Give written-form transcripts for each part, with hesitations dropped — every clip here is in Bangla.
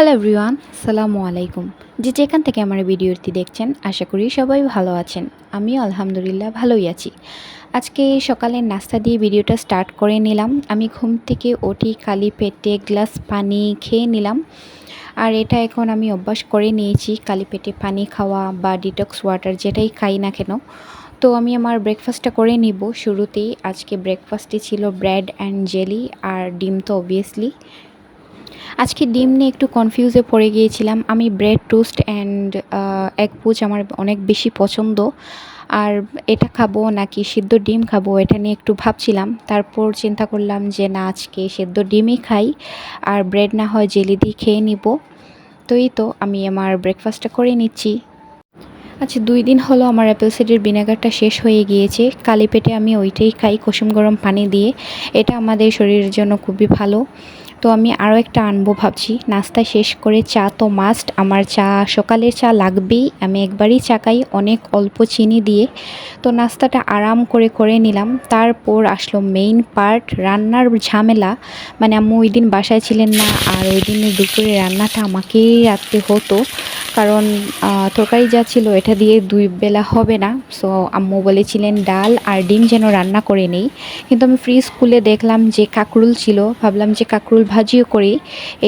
হ্যালো এভরিওয়ান, আসসালামু আলাইকুম। যে যেখান থেকে আমার ভিডিওটি দেখছেন, আশা করি সবাই ভালো আছেন। আমিও আলহামদুলিল্লাহ ভালোই আছি। আজকে সকালের নাস্তা দিয়ে ভিডিওটা স্টার্ট করে নিলাম। আমি ঘুম থেকে উঠি খালি পেটে গ্লাস পানি খেয়ে নিলাম। আর এটা এখন আমি অভ্যাস করে নিয়েছি, খালি পেটে পানি খাওয়া বা ডিটক্স ওয়াটার যেটাই খাই না কেন। তো আমি আমার ব্রেকফাস্টটা করে নিব শুরুতেই। আজকে ব্রেকফাস্টে ছিল ব্রেড অ্যান্ড জেলি আর ডিম, তো অবভিয়াসলি আজকে ডিম নিয়ে একটু কনফিউজে পড়ে গিয়েছিলাম। আমি bread toast and egg poach আমার অনেক বেশি পছন্দ। আর এটা খাবো নাকি সিদ্ধ ডিম খাবো, এটা নিয়ে একটু ভাবছিলাম। তারপর চিন্তা করলাম যে না, আজকে সিদ্ধ ডিমই খাই, আর ব্রেড না হয় জেলি দিয়ে খেয়ে নিব। তো এই তো আমি আমার ব্রেকফাস্টটা করে নিচ্ছি। আচ্ছা, 2 দিন হলো আমার অ্যাপেল সাইডার ভিনেগারটা শেষ হয়ে গিয়েছে। খালি পেটে আমি ওইটাই খাই কুসুম গরম পানি দিয়ে। এটা আমাদের শরীরের জন্য খুবই ভালো। তো আমি আরও একটা আনবো ভাবছি। নাস্তা শেষ করে চা তো মাস্ট, আমার চা সকালের চা লাগবেই। আমি একবারই চা খাই, অনেক অল্প চিনি দিয়ে। তো নাস্তাটা আরাম করে করে নিলাম। তারপর আসলো মেইন পার্ট, রান্নার ঝামেলা। মানে আম্মু ওই দিন বাসায় ছিলেন না, আর ওই দিনের দুপুরে রান্নাটা আমাকেই রাখতে হতো। কারণ তরকারি যা ছিল এটা দিয়ে 2 বেলা হবে না। সো আম্মু বলেছিলেন ডাল আর ডিম যেন রান্না করে নেই। কিন্তু আমি ফ্রিজ খুলে দেখলাম যে কাঁকরুল ছিল, ভাবলাম যে কাঁকরুল ভাজিও করি।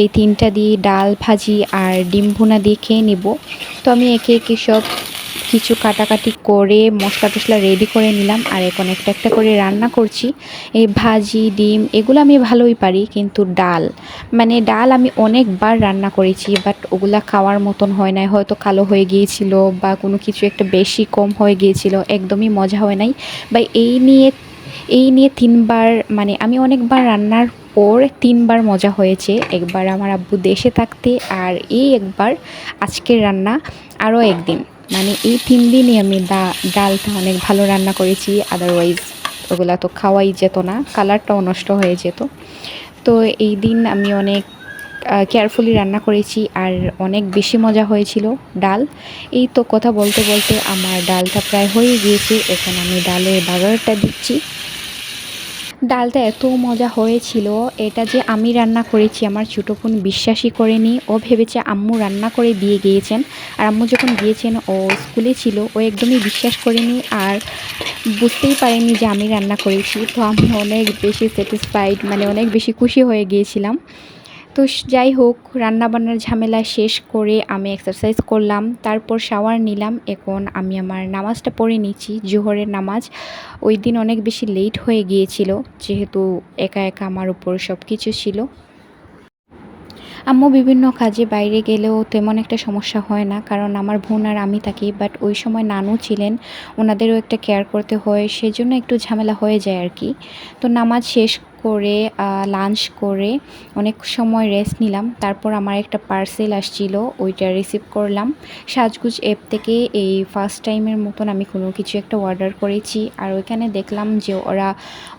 এই 3টা দিয়ে ডাল ভাজি আর ডিম ভুনা দিয়ে খেয়ে নিব। তো আমি একে একে সব কিছু কাটাকাটি করে মশলা টশলা রেডি করে নিলাম, আর এখন একটা একটা করে রান্না করছি। এই ভাজি ডিম এগুলো আমি ভালোই পারি, কিন্তু ডাল, মানে ডাল আমি অনেকবার রান্না করেছি, বাট ওগুলা খাওয়ার মতন হয় নাই। হয়তো কালো হয়ে গিয়েছিল বা কোনো কিছু একটা বেশি কম হয়ে গিয়েছিল, একদমই মজা হয় নাই। বা এই নিয়ে 3বার, মানে আমি অনেকবার রান্নার পর 3বার মজা হয়েছে। একবার আমার আব্বু দেশে থাকতে, আর এই একবার আজকের রান্না, আরও একদিন। মানে এই 3 দিনই আমি ডালটা অনেক ভালো রান্না করেছি। আদারওয়াইজ ওগুলা তো খাওয়াই যেত না, কালারটাও নষ্ট হয়ে যেত। তো এই দিন আমি অনেক কেয়ারফুলি রান্না করেছি, আর অনেক বেশি মজা হয়েছিল ডাল। এই তো কথা বলতে বলতে আমার ডালটা প্রায় হয়ে গিয়েছে। এখন আমি ডালের বাগারটা দিচ্ছি। ডালটা এত মজা হয়েছিল, এটা যে আমি রান্না করেছি আমার ছোটো বোন বিশ্বাসই করেনি। ও ভেবেছে আম্মু রান্না করে দিয়ে গিয়েছেন। আর আম্মু যখন গিয়েছেন, ও স্কুলে ছিল, ও একদমই বিশ্বাস করেনি আর বুঝতেই পারেনি যে আমি রান্না করেছি। তো আমি অনেক বেশি স্যাটিসফাইড, মানে অনেক বেশি খুশি হয়ে গিয়েছিলাম। তো যাই হোক, রান্নাবান্নার ঝামেলা শেষ করে আমি এক্সারসাইজ করলাম, তারপর শাওয়ার নিলাম। এখন আমি আমার নামাজটা পড়ে নিচ্ছি, জোহরের নামাজ। ওই দিন অনেক বেশি লেট হয়ে গিয়েছিল, যেহেতু একা একা আমার উপর সব কিছু ছিল। আম্মু বিভিন্ন কাজে বাইরে গেলেও তেমন একটা সমস্যা হয় না, কারণ আমার বোন আর আমি থাকি। বাট ওই সময় নানু ছিলেন, ওনাদেরও একটা কেয়ার করতে হয়, সেজন্য একটু ঝামেলা হয়ে যায় আর কি। তো নামাজ শেষ করে লাঞ্চ করে অনেক সময় রেস্ট নিলাম। তারপর আমার একটা পার্সেল আসছিল, ওইটা রিসিভ করলাম। সাজগুজ অ্যাপ থেকে এই ফার্স্ট টাইমের মতন আমি কোনো কিছু একটা অর্ডার করেছি। আর ওইখানে দেখলাম যে ওরা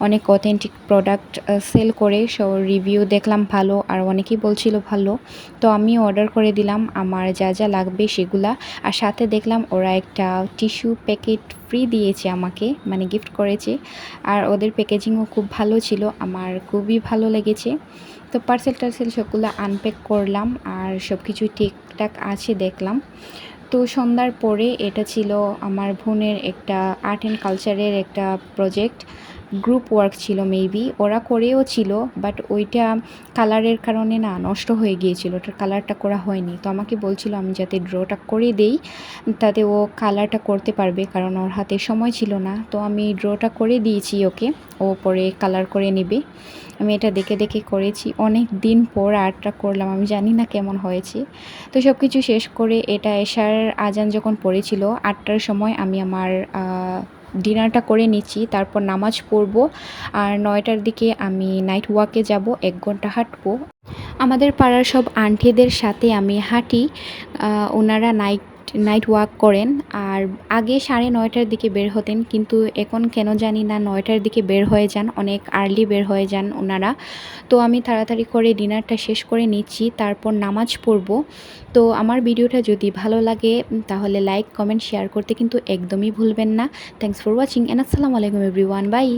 অনেক অথেন্টিক প্রোডাক্ট সেল করে, সো রিভিউ দেখলাম ভালো, আর অনেকেই বলছিল ভালো। তো আমি অর্ডার করে দিলাম আমার যা যা লাগবে সেগুলা। আর সাথে দেখলাম ওরা একটা টিস্যু প্যাকেট ফ্রি দিয়েছে আমাকে, মানে গিফট করেছে। আর ওদের প্যাকেজিংও খুব ভালো ছিল, আমার খুবই ভালো লেগেছে। তো পার্সেল টার্সেল সবগুলো আনপ্যাক করলাম, আর সব কিছু ঠিকঠাক আছে দেখলাম। তো সন্ধ্যার পরে এটা ছিল আমার বোনের একটা আর্ট অ্যান্ড কালচারের একটা প্রজেক্ট, গ্রুপ ওয়ার্ক ছিল মেবি, ওরা করেও ছিল। বাট ওইটা কালারের কারণে না নষ্ট হয়ে গিয়েছিল, ওটার কালারটা করা হয়নি। তো আমাকে বলছিল আমি যাতে ড্রটা করে দেই, তাতে ও কালারটা করতে পারবে, কারণ ওর হাতে সময় ছিল না। তো আমি ড্রটা করে দিয়েছি ওকে, ও পরে কালার করে নেবে। আমি এটা দেখে দেখে করেছি, অনেক দিন পর আর্টটা করলাম, আমি জানি না কেমন হয়েছে। তো সব কিছু শেষ করে এটা এশার আজান যখন পড়েছিল 8টার সময়, আমি আমার ডিনারটা করে নিচ্ছি, তারপর নামাজ পড়ব। আর 9টার দিকে আমি নাইট ওয়াকে যাব, 1 ঘন্টা হাঁটবো। আমাদের পাড়ার সব আন্টিদের সাথে আমি হাঁটি, ওনারা নাইট ওয়াক করেন। আর আগে 9:30টার দিকে বের হতেন, কিন্তু এখন কেন জানি না 9টার দিকে বের হয়ে যান, অনেক আর্লি বের হয়ে যান ওনারা। তো আমি তাড়াতাড়ি করে ডিনারটা শেষ করে নিচ্ছি, তারপর নামাজ পড়ব। তো আমার ভিডিওটা যদি ভালো লাগে তাহলে লাইক কমেন্ট শেয়ার করতে কিন্তু একদমই ভুলবেন না। থ্যাংকস ফর ওয়াচিং, অ্যান্ড আসসালামু আলাইকুম এভরিওয়ান, বাই।